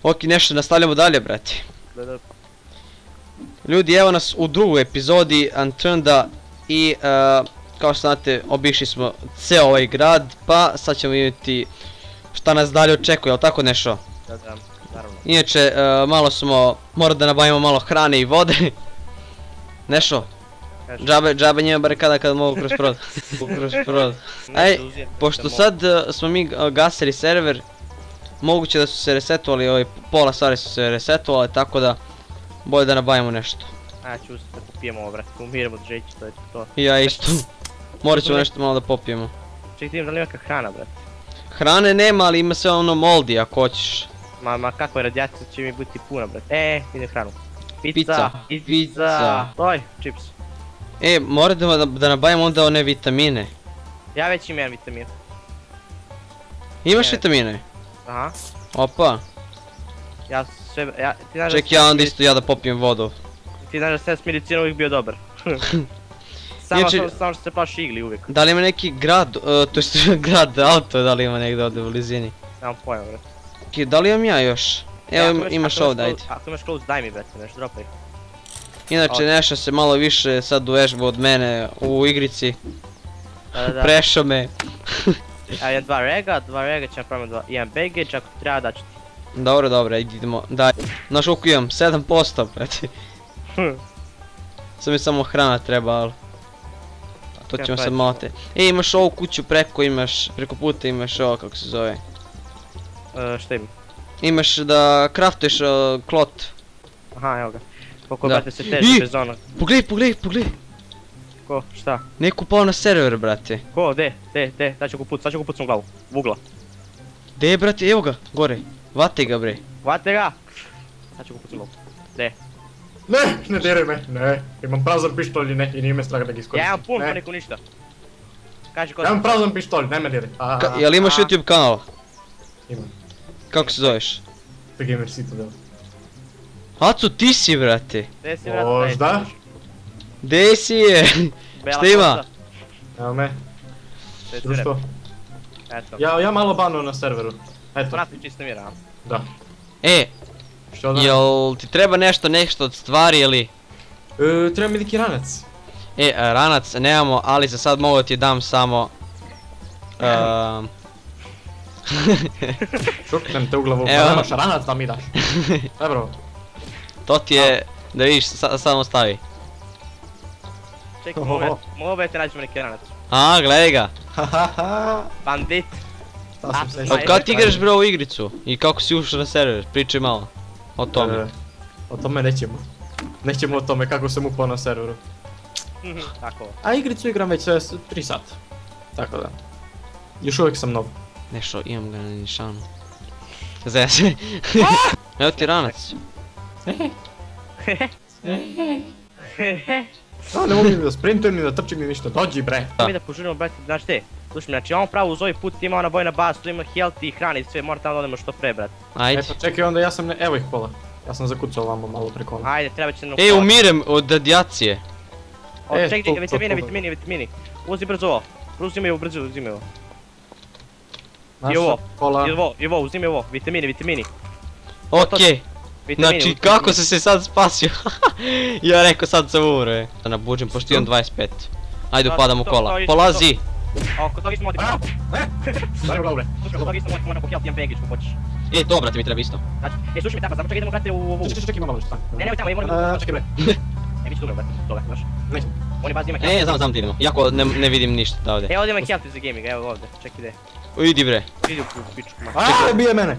Ok, nešto nastavljamo dalje, brati. Ljudi, evo nas u drugoj epizodi Unturneda i kao što znate, obišli smo ceo ovaj grad, pa sad ćemo vidjeti šta nas dalje očekuje, jel tako Nešo? Da, naravno. Inače, malo smo, moramo da nabavimo malo hrane i vode. Nešo, džabe njima barikada kada mogu kroz prod. Ej, pošto sad smo mi gasili server, moguće da su se resetovali, pola stvari su se resetovali, tako da bolje da nabavimo nešto. Ja ću da popijemo ovo, brate, umiremo od žeći, to je to. I ja isto. Morat ćemo nešto malo da popijemo. Čekaj, ti imaš da li neka hrana, brate? Hrane nema, ali ima sve ono moldi ako hoćeš. Ma kakva je radijacija će mi biti puna, brate. Idem hranu. Pizza. Oj, čips. Moramo da nabavimo onda one vitamine. Ja već imam jedan vitamin. Imaš vitamine? Aha. Opa. Ja sve, ček, ja onda isto ja da popijem vodu. Ti znaš da sam s medicinom uvijek bio dobar. Samo što se plaši igli uvijek. Da li ima neki grad, to jest grad, auto, da li ima negdje ovdje u blizini? Nemam pojma, brate. Da li imam ja još? Evo imaš ovdje, ajde. Ako imaš clothes, daj mi, brate, nešto dropaj. Inače Neša se malo više sad uvežba od mene u igrici. Prešao me. Evo ja dva rega će napraviti jedan baggage, ako ti treba daću ti. Dobro, idemo, daj. Znaš koliko imam? 7%, brate. Sad mi samo hrana treba, ali... To ćemo sad malo te... imaš ovu kuću preko puta imaš ovo, kako se zove. Šta ima? Imaš da craftuješ klot. Aha, evo ga. Koliko brate se teže bez onog. Pogledaj! Ko? Šta? Neko upao na server, brate. Ko? Gdje? Sad ću ga pucam u glavu. U ugla. Gdje je, brate? Evo ga, gore. Vate ga, bre. Vate ga! Sad ću ga pucam u glavu. Gdje? Ne diraj me, ne. Imam prazan pištolj i nije me strah da ga iskoristim. Ja imam pun, pa niku ništa. Kaži ko ja imam prazan pištolj, ne me diraj. Jel imaš YouTube kanal? Imam. Kako se zoveš? The Gamer Citadel. Acu, ti si, brate. Gdje si, brate? Možda? Gdje si je? Šta ima? Evo me. Društvo. Ja malo banu na serveru. Eto. Prati čisto mira, a? Da. Jel ti treba nešto od stvari ili? Treba mi neki ranac. Ranac nemamo, ali za sad mogu ti dam samo... Šuknem te u glavu, pa nemaš ranac da mi daš. Dobro. To ti je, da vidiš, samo stavi. Čekaj, mogu te nađemo neki ranac. Gledaj ga. Bandit. Od kada ti igraš bro u igricu? I kako si ušao na server? Pričaj malo. O tome. O tome nećemo. Nećemo o tome kako sam upao na serveru. Tako. A igricu igram već 3 sata. Tako da. Još uvijek sam nov. Nešto, imam ga na nišanu. Zaj se. Evo ti ranac. Ne mogu ni da sprintujem ni da trčim ni ništa, dođi bre. Mi da požurimo, brate, znaš te, slušaj mi, znači imamo pravo uz ovaj put, ima ona bojna baza, tu ima health i hrane i sve, mora tamo da odemo što pre, brate. Ajde. Pa čekaj onda, evo ih pola. Ja sam zakucao ovamo malo preko ono. Ajde, treba će nam... umirem od radijacije. Čekaj, vitamini. Uzi brzo ovo. Uzimi ovo. I ovo, uzimi ovo, vitamini. Okej. Znači, kako si se sad spasio? Ja rekao sad sam umro, je. Da nabuđem, pošto imam 25. Ajde, upadam u kola. Polazi! Kod toga isto moram Daj u glavu bre. Slušaj, kod toga isto moram pohijati jedan baggage ko hoćeš. Dobro ti mi treba isto. Znači, slušaj mi tako, samo čekaj idemo brate u ovu. Čekaj, imam malo nešto. Ne, tamo, moram... Čekaj bre. Bit ću dobro brate, toga, znaš. Neću. Oni bazi ima health. Znam ti idemo. Jako ne vidim ništa da ovdje. Ovdje ima health za gaming, evo ovdje, čekaj ide. Idi bre. Idi u pičku, ma. Bije mene.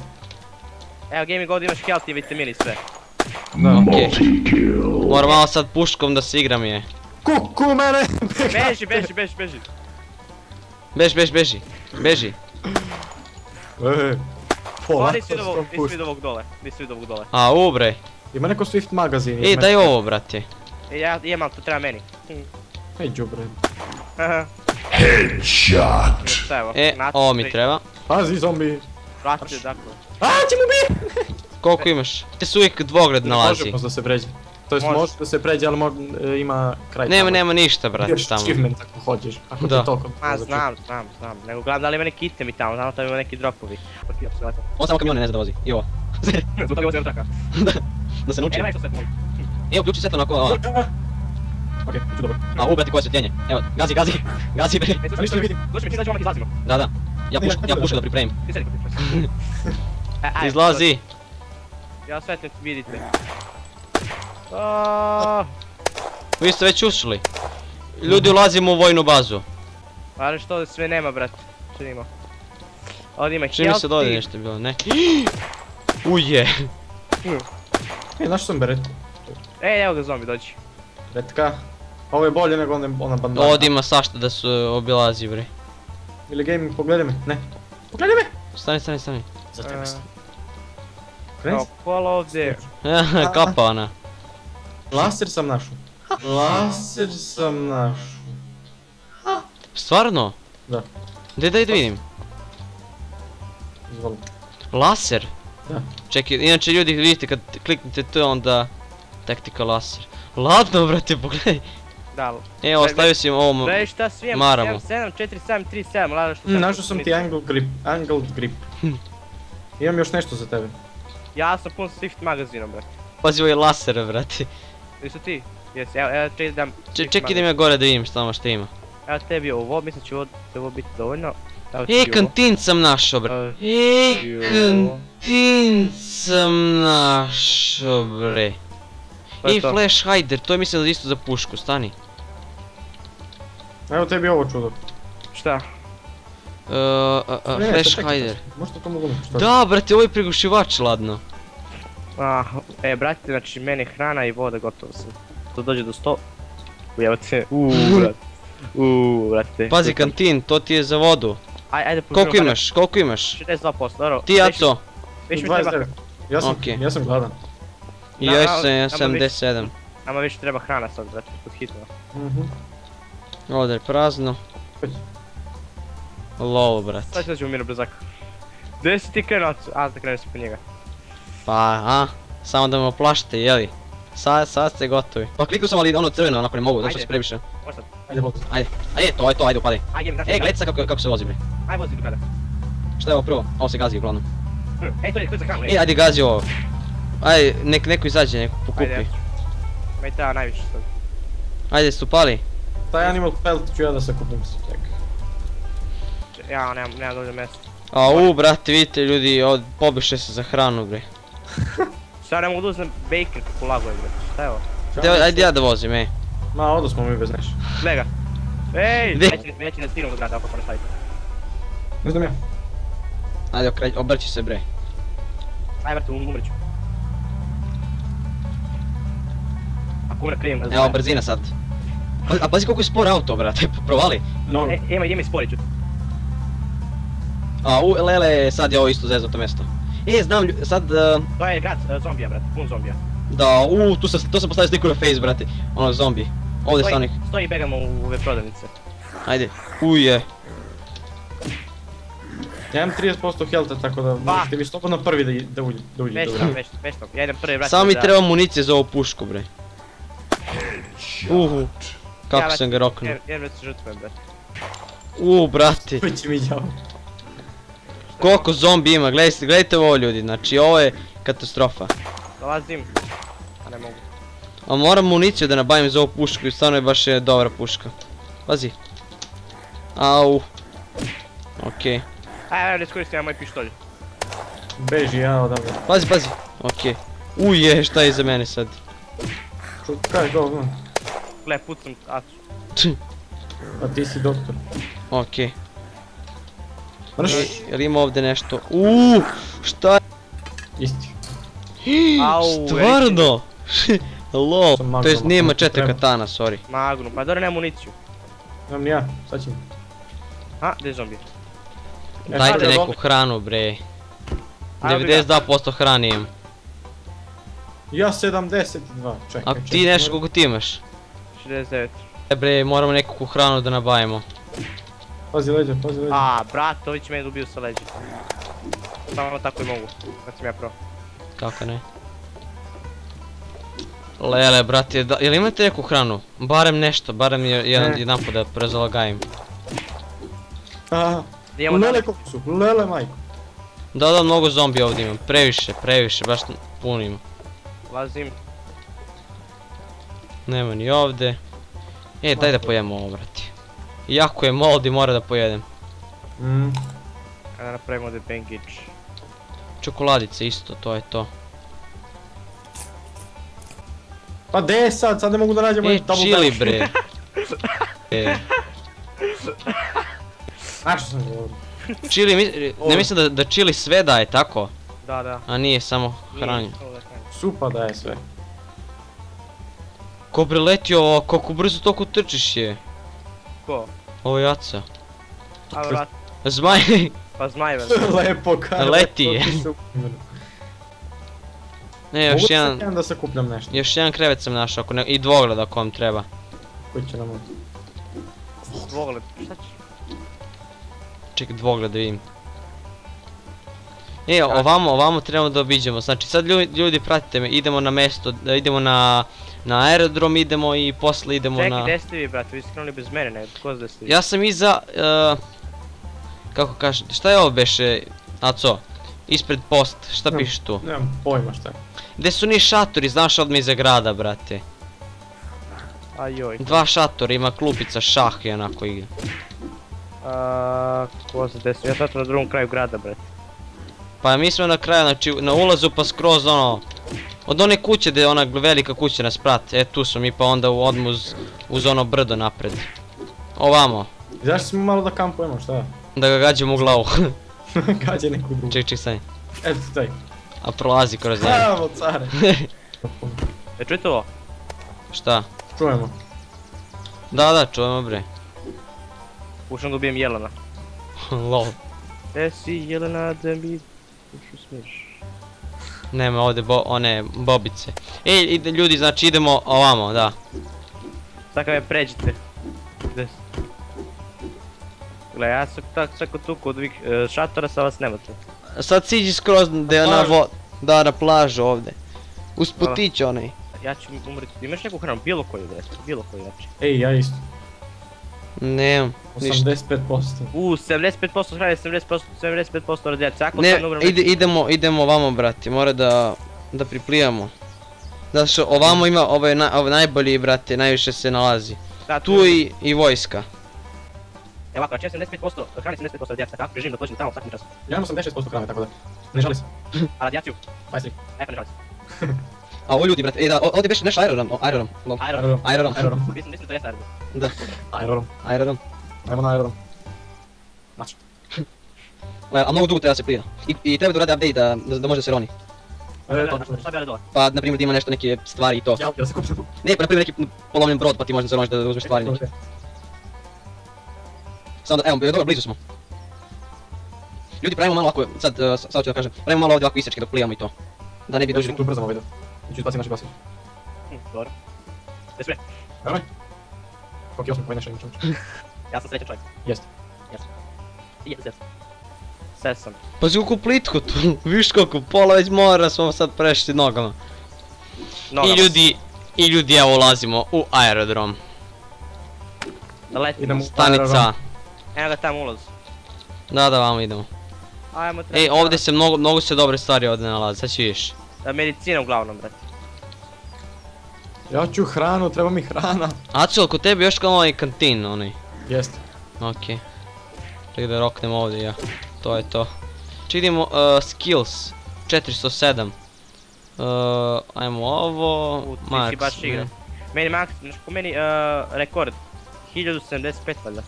Evo gaming, ovdje imaš health i vitamini sve. Okej. Moram malo sad puškom da se igram je. Kuku mene! Beži. Beži. Nisi vid ovog dole. Bre. Ima neko Swift magazin. Daj ovo, brate. Ja imam, ali to treba meni. Ej, džubre. Headshot. Ovo mi treba. Pazi, zombi. Vrati, dakle. Će mu bije! Koliko imaš? Ti se uvijek dvogled nalazi. Možemo da se vređe. To jest može da se pređe, ali ima kraj tamo. Nema ništa, brate, Još tamo. achievement ako hoćeš, ako Da. ti toliko... Ma znam. Nego gledam da li ima neki itemi tamo, znam da ima neki dropovi. On samo kamione ne zna da vozi, i ovo. Zbog toga vozi traka. Da se nauči. Nema što sve moj. Evo, uključi sve to onako, ovo. Okej, ću dobro. A u, brate, koje svjetljenje. Evo, gazi, bre. Ništa ne vidim. Dođi mi čini da ću omak izlazimo. Da. Ja pušu da pripremim. Ti sedi kod ti. Izlazi. Ja svetlim ti vidite. Vi ste već ušli. Ljudi, ulazimo u vojnu bazu. Ali što ovdje sve nema, brate. Što ima? Ovdje ima Čini mi se da ovdje healthy. nešto je bilo, ne? Uje. Našao sam beret. Ej, evo ga zombi, dođi. Beretka. Ovo je bolje nego ona bandana. Ovdje ima svašta da se obilazi, bre. Ili gaming, pogledaj me. Ne. Pogledaj me! Stani. Za tebe sam. Kreni Evo, kola ovdje. Kapa ona. Laser sam našao. Stvarno? Da. Gdje da vidim? Izvoli. Laser? Da. Čekaj, inače ljudi vidite kad kliknete to onda... Tactical laser. Ladno, brate, pogledaj. Da. Evo, ostavio si im ovom... Bre, šta svijem? Maramu. 7, 4, 7, 3, 7, lada što sam... Našao sam ti angled grip. Imam još nešto za tebe. Ja sam pun Swift magazinom, brate. Pazi ovaj laser, brate. Jesu ti? Jesi, evo čekaj da... Čekaj da ima gore da vidim šta ima. Evo tebi ovo, mislim će ovo biti dovoljno. Kantin sam našao, bre. Kantin sam našao, bre. Flash hider, to je mislim da je isto za pušku, stani. Evo tebi ovo čudo. Šta? Flash hider. Možda to mogu nešto. Da, brate, ovo je prigušivač, ladno. Brate, znači meni je hrana i voda, gotovo sam. To dođe do 100. Ujevate, brate. Pazi, kantin, to ti je za vodu. Ajde, Koliko imaš? 62%, dobro. Ti, Aco? Već mi treba... 29. Ja sam gladan. I ja sam 77. Nama više treba hrana sad, brate, pod hitno. Ovdje je prazno. Lol, brate. Sad ću da ćemo mirno blizak. Gdje si ti krenuo? Da krenuo si po njega. Pa, samo da me oplašite, jeli? Sad ste gotovi. Pa kliknuo sam, ali ono crveno, onako ne mogu, zato što si previše. Možda. Ajde, bot. Ajde, to, ajde, upadaj. Gledaj sad kako se vozi, bre. Ajde, vozi tu kada. Šta je ovo prvo? Ovo se gazi uglavnom. Ej, to je za hranu, Ajde gazi ovo. Ajde, neko izađe, neko pokupi. Ajde, me treba najviše sad. Ajde, su pali. Taj animal pelt ću ja da se kupim se, čekaj. Ja, nemam dovoljno mjesta. Brate, vidite ljudi, pobiše se za hranu, bre. Šta ne mogu da uzmem bacon kako lagojem, bre. Šta je ovo? Ajde ja da vozim, ej. Ma, odo smo mi bez neš. Gledaj ga. Ej, Gdje? neće da stignem do grada ako ne stavite. Ne znam ja. Ajde, obrći se, bre. Ajde, brate, umreću. Ako umre krijem, Evo, brzina sad. A pazi koliko je spor auto, brate, provali. Ima sporić. Lele, sad je ovo isto zezo to mjesto. Znam, sad... To je grad zombija, brate, pun zombija. Da, to sam postavio sliku na face, brate. Ono, zombi. Ovdje stanih. Stoji i begamo u ove prodavnice. Ajde. Uje. Ja imam 30% healtha, tako da možete vi slobodno prvi da uđete. Već tam, ja idem prvi, brate. Samo mi treba municije za ovu pušku, bre. Kako sam ga roknuo. Jer već se žrtvujem, brate. Brate. Već mi djavo. Koliko zombi ima, gledajte ovo ljudi, znači ovo je katastrofa. Dolazim. A ne mogu. A moram municiju da nabavim za ovu pušku i stvarno je baš dobra puška. Pazi. Au. Okej. Ajde, iskoristim ja moj pištolj. Beži ja odavde. Pazi. Okej. Uje, šta je iza mene sad? Kaj, go. Gle, pucam Acu. A ti si doktor. Okej. Mrš? Jel ima ovdje nešto? Šta je? Isti. Stvarno? Lol. Sam To jest Magnum, nije ako mačete treba. katana, sorry. Magnum, pa dobro, nema municiju. Nemam ni ja, sad ćemo. Gdje je zombi? Dajte neku hranu, bre. 92% hrane imam. Ja 72, čekaj. A ti nešto koliko ti imaš? 69. Bre, moramo neku hranu da nabavimo. Pazi leđa. Brat, ovi će mene da ubiju sa leđa. Samo tako i mogu, kad sam ja pro. Kako ne? Lele, brate, jel imate neku hranu? Barem nešto, barem jedan put da prezalagajim. Lele koliko su, lele majko. Da, mnogo zombi ovdje imam, previše, baš puno ima. Lazim. Nema ni ovdje. Daj da pojedemo ovo, brate. Iako je moldi, mora da pojedem. Kada napravimo ovdje bengić. Čokoladice isto, to je to. Pa de je sad ne mogu da nađem ovaj double Chili dash. bre. A što sam govorio? Chili, ne mislim da chili sve daje, tako? Da. A nije samo hranje. Supa daje sve. Ko preletio, kako brzo toliko trčiš je. Ko? Ovo jaca. A vrat. Zmaj. Pa zmaj već. Lepo kada. Leti je. Ne, Mogu se da sakupljam nešto. Još jedan krevet sam našao, i dvogled ako vam treba. Koji će nam ovdje? Dvogled, šta ćeš? Čekaj, dvogled da vidim. Ovamo trebamo da obiđemo, znači sad ljudi pratite me, idemo na mjesto, idemo na aerodrom, idemo i posle idemo na... Čekaj, gdje ste vi brate, vi ste krenuli bez mene, nego ko zda ste vi? Ja sam iza, kako kažete, šta je ovo beše, Aco? Ispred post, šta piše tu? Nemam pojma šta je. Gdje su ni šatori, znaš odmah iza grada, brate. Ajoj. 2 šatora, ima klupica, šah i onako igra. Ko zda ste, ja sam na drugom kraju grada brate. Pa mi smo na kraju, znači na ulazu pa skroz ono... Od one kuće gdje je ona velika kuća nas prati, tu smo mi pa onda odmah uz ono brdo napred. Ovamo. Zašto smo malo da kampujemo, šta? Da ga gađamo u glavu. Gađe neku drugu. Ček, stani. Eto taj. A prolazi kroz njega. Bravo, care. Čujete ovo? Šta? Čujemo. Da, čujemo bre. Ušam da ubijem jelena. Lol. Gdje si jelena da mi dušu smiješ? Nema ovdje one bobice. Ljudi, znači idemo ovamo, da. Sada me pređite. Gdje si? Gle, ja sam tako tu kod ovih šatora, sad vas nemate. Sad siđi skroz gdje je na plažu ovdje. Uz putić onaj. Ja ću umriti. Imaš neku hranu, bilo koju gdje, bilo koju znači. Ej, ja isto. Nemam, ništa. 85%. 75% hrane, 75% radijacija. Ako Ne, sad ne umrem... idemo ovamo, brati, mora da priplivamo. Zato što ovamo ima, ovo je najbolji, brate, najviše se nalazi. Tu i vojska. Evo ovako, znači ja 75% hrane, 75% radijacija, kako preživim da dođem tamo svakim časom. Ja imam 86% hrane, tako da. Ne žali se. A radijaciju? 23. Pa ne žali se. A ovo ljudi, brate, da, ovdje biš nešto aerodrom. Mislim to jeste aerodrom. Da. Aerodrom. Ajmo na aerodrom. Znači. A mnogo dugo treba da se plija. I treba da urade update da može da se roni. Šta bi radila? Pa, na primjer da ima nešto neke stvari i to. Ja se kupim. Ne, pa na primjer neki polovljen brod pa ti možda se roniš da uzmeš stvari neke. Samo da, evo, dobro, blizu smo. Ljudi, pravimo malo ovako, sad ću da kažem, pravimo malo ovdje ovako isječke dok plijamo i to. Da ne bi dužili. Tu brzamo video. I ću izbaciti naši glasovi. Dobro. Gdje sve? Evo koliko je 8 koji nešto imaš. Ja sam srećan čovjek. Jeste. Jes. Sve sam. Pazi koliko plitko tu, viš koliko, pola već mora smo sad prešli nogama. I ljudi, evo ulazimo u aerodrom. Da letimo. Stanica. Evo ga tamo ulaz. Da, vamo idemo. Ajmo treba. Ej, ovdje se mnogo se dobre stvari ovdje nalaze, sad ću vidiš. Medicina uglavnom, brate. Ja ću hranu, treba mi hrana. Acel, kod tebi još kao onaj kantin, onaj. Jeste. Okej. Čekaj da roknem ovdje, ja. To je to. Čekaj idemo, skills. 407. Ajmo ovo, Max. Ti si baš igra. Meni max, po meni rekord. 1075 valjda.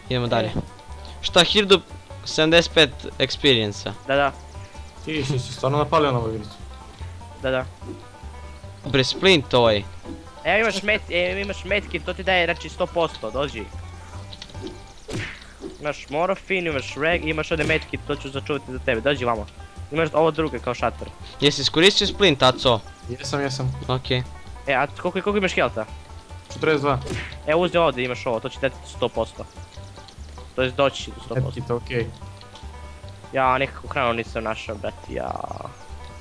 Idemo dalje. Šta, 1075 experience-a? Da. Ti si stvarno napalio na ovu igricu. Da. Bre, splint ovaj. Evo imaš medkit, to ti daje znači 100%, dođi. Imaš morfin, imaš reg, imaš ovdje medkit, to ću začuvati za tebe, dođi vamo. Imaš ovo druge kao šator. Jesi iskoristio splint, Aco? Jesam. Okej. A koliko imaš healtha? 42. Evo uzdi ovdje, imaš ovo, to će dati 100%. To je doći do 100%. Medkit, okej. Ja nekako hranu nisam našao, brati, ja...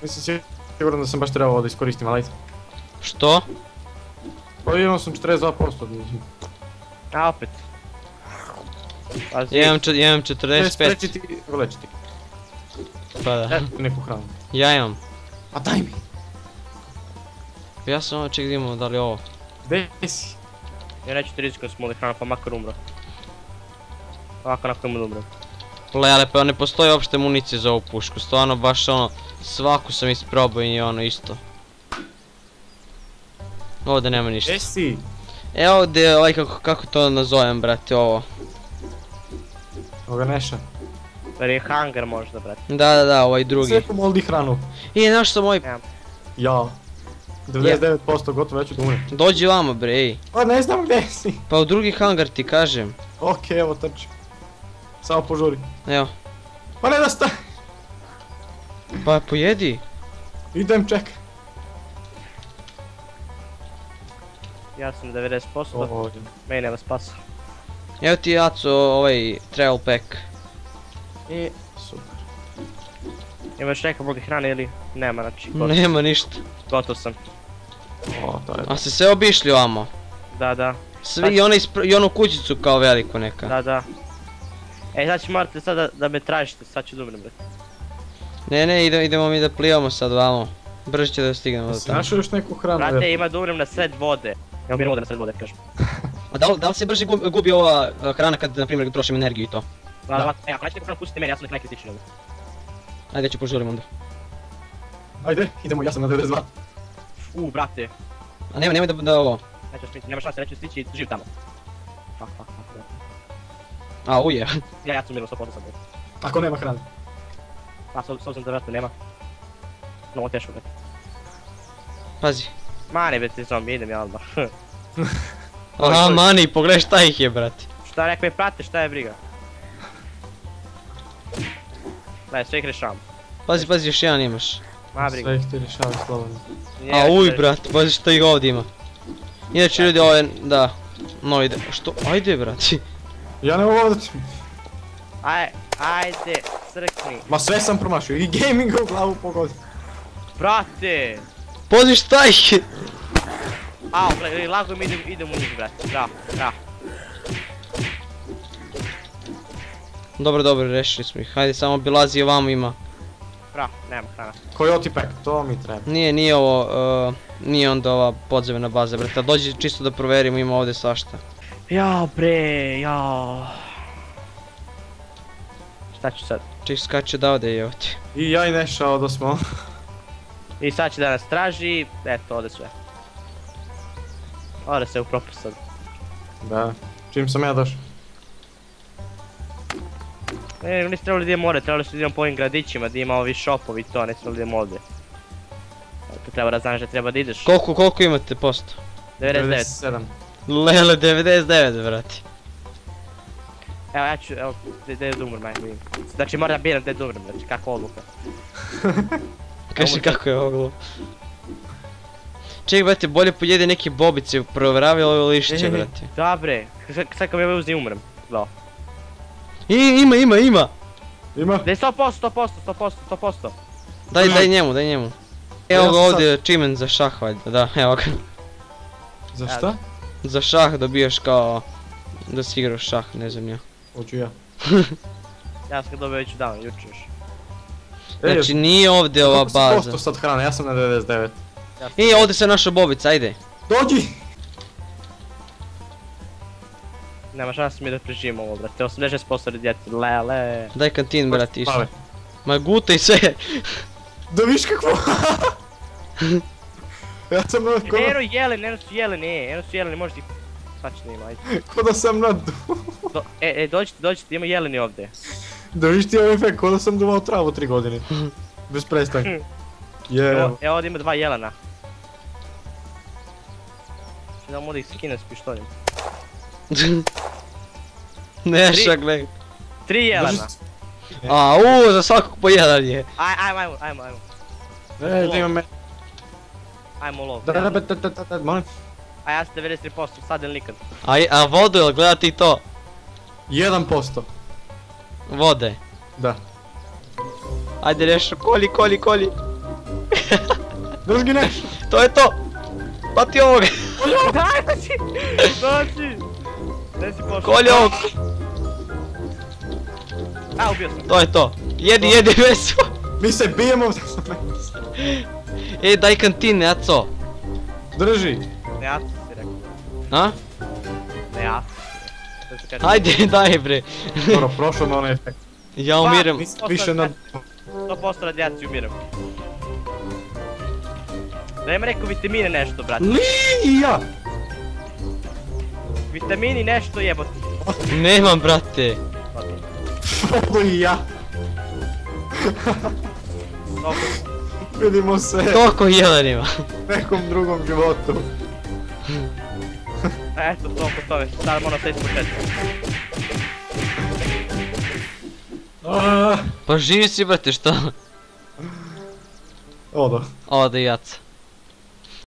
Mislim Siguran da sam baš trebao ovo da iskoristim, ali ajde. Što? Pa imao sam 42%. A opet. Pazi. Imam 45. Sprečiti, ulečiti. Pa da. Neku hranu. Ja imam. A daj mi! Ja sam ovo ček da imamo da li ovo. Gdje si? Ja neću ti rizikujem smoli hranu pa makar umro. Ovako nakon umro. Ale pa ne postoji uopšte municije za ovu pušku, stvarno baš ono, svaku sam isprobao i ono isto. Ovdje nema ništa. Gdje si? Evo ovdje ovaj kako to nazovem brate ovo. Ovoga neša. Jer je hunger možda brate. Da, ovaj drugi. Sve pomoldi hranu. I znaš što moj, Ja. 99% gotovo, ja ću da umrem. dođi vamo bre ej. Pa ne znam gdje si. Pa u drugi hangar ti kažem. Okej, evo trči. Samo požuri. Evo, Pa ne da sta... pa pojedi. Idem čekaj. Ja sam 90%, meni nema spasa. Evo ti Jaco ovaj travel pack. Super. Imaš neka mnogi hrane ili? Nema, znači Nema ništa. gotov sam. O, to je... A se sve obišli ovamo. Da. Svi i onu kućicu kao veliku neka. Da. Ej, sad ću morate sad da me tražite, sad ću da umrem brate. Ne, idemo mi da plivamo sad vamo. Brže će da stignemo do Si tamo. našao još neku hranu? Brate, ima da umrem na sred vode. Ja umiram ovdje na sred vode, kažem. A da li se brže gubi ova hrana kad na primjer trošim energiju i to? Da. Ej, ako nećete neku hranu pustite meni, ja sam nek najkritični ovdje. Ajde ću požurim onda. Ajde, idemo, ja sam na 92. Brate. A nemoj da ovo. Neću smiti, nema šanse, neću stići, živ tamo. Fuck, brate. A uje. Ja sam umiram 100% sad brate. Ako nema hrane. Pa, s obzirom da vratu nema. Mnogo teško brate. Pazi. Mani brate zombi, idem ja odmah. Aha mani, pogledaj šta ih je brate. Šta nek me prate, šta je briga? Gledaj, sve ih rešavam. Pazi još jedan imaš. Ma briga. Sve ih ti rješavaš slobodno. A uj brate, pazi šta ih ovdje ima. Inače ljudi ovo je, da. No ide, što, ajde brate. Ja ne mogu da ti... Ajde, crkni. Ma sve sam promašio, i gaminga u glavu pogodi. Brate! Pazi šta ih je. Au, lago mi idem u njih brate, bravo. Dobro, rešili smo ih. Hajde samo obilazi ovamo ima. Bravo, nema hrana. Coyote pack, to mi treba. Nije ovo, nije onda ova podzemna baza brate. Dođi čisto da proverimo, ima ovdje svašta. Jao bre, jao. Šta ću sad? Ček skače da ovdje je ovdje. I ja i Neša odo smo. I sad će da nas traži, eto ode sve. Ode se u propust sad. Da, čim sam ja došao. Niste trebali da idemo ovdje, trebali ste da idemo po ovim gradićima, da ima ovi shopovi i to, ne trebali da idemo ovdje. To treba da znaš da treba da ideš. Koliko imate posto? 99. Lele, 99 brati. Evo ja ću, evo, gdje da umrem, ajde vidim. Znači moram da biram gdje da umrem, znači kakva odluka. Kaži kako je ovo. Ček brate, bolje pojedi neke bobice, proveravi ovo lišće brate. Da bre, sad kad me uzim umrem, gledao. Ima! Ima? Daj 100%. Daj njemu. Evo ga ovdje čimen za šah valjda, da, evo ga. Za šta? Za šah dobijaš kao da si igrao šah, ne znam ja. Hoću ja. Ja sam ga dobio već davno, juče još. Znači nije ovdje ova baza. Koliko si posto sad hrana, ja sam na 99. Ovdje se naša bobica, ajde. Dođi! Nema šanse mi da preživim ovo brate, 86% djeti, lele. Daj kantin brate isto. Pale. Ma gutaj sve. Da viš kakvo... Ja sam na... Eno su jeleni, možeš ih... Sad ću njima, ajde. Ko da sam na... Dođite, ima jeleni ovdje. Da viš ti ovaj efekt, ko da sam duvao travu 3 godine. Bez prestanka. Evo ovdje ima 2 jelena. Da mogu da ih skinem s pištoljem. Neša gledaj. 3 jelena. Za svakog po jedan je. Ajmo. Da imam me... Ajmo lov. Da, molim. A ja sam 93%, sad ili nikad. A vodu, jel gleda ti to? 1%. Vode. Da. Ajde Nešo, koli. Drž gi Neš! To je to! Pati ovog! Daj, dođi! Gdje si pošao? Kolje ovog! A, ubio sam. To je to! Jedi meso! Mi se bijemo! Ej, daj kantine, Aco! Drži! Ne jaci si rekao. A? Ne jaci. Da se kaže. Ajde, daj bre! Dobro, prošao na onaj efekt. Ja umirem. Više na... 100% radijacije umiram. Da im rekao vitamine nešto, brate. Lija! Vitamini nešto jebote. Nemam, brate. Frodo i ja. Dobro. Vidimo se Koliko jelenima? u nekom drugom životu. Eto, toliko tome. Sad moram sve ispočetka. Aaaa. Pa živi si, brate, šta? Odo. Ode, Jaca.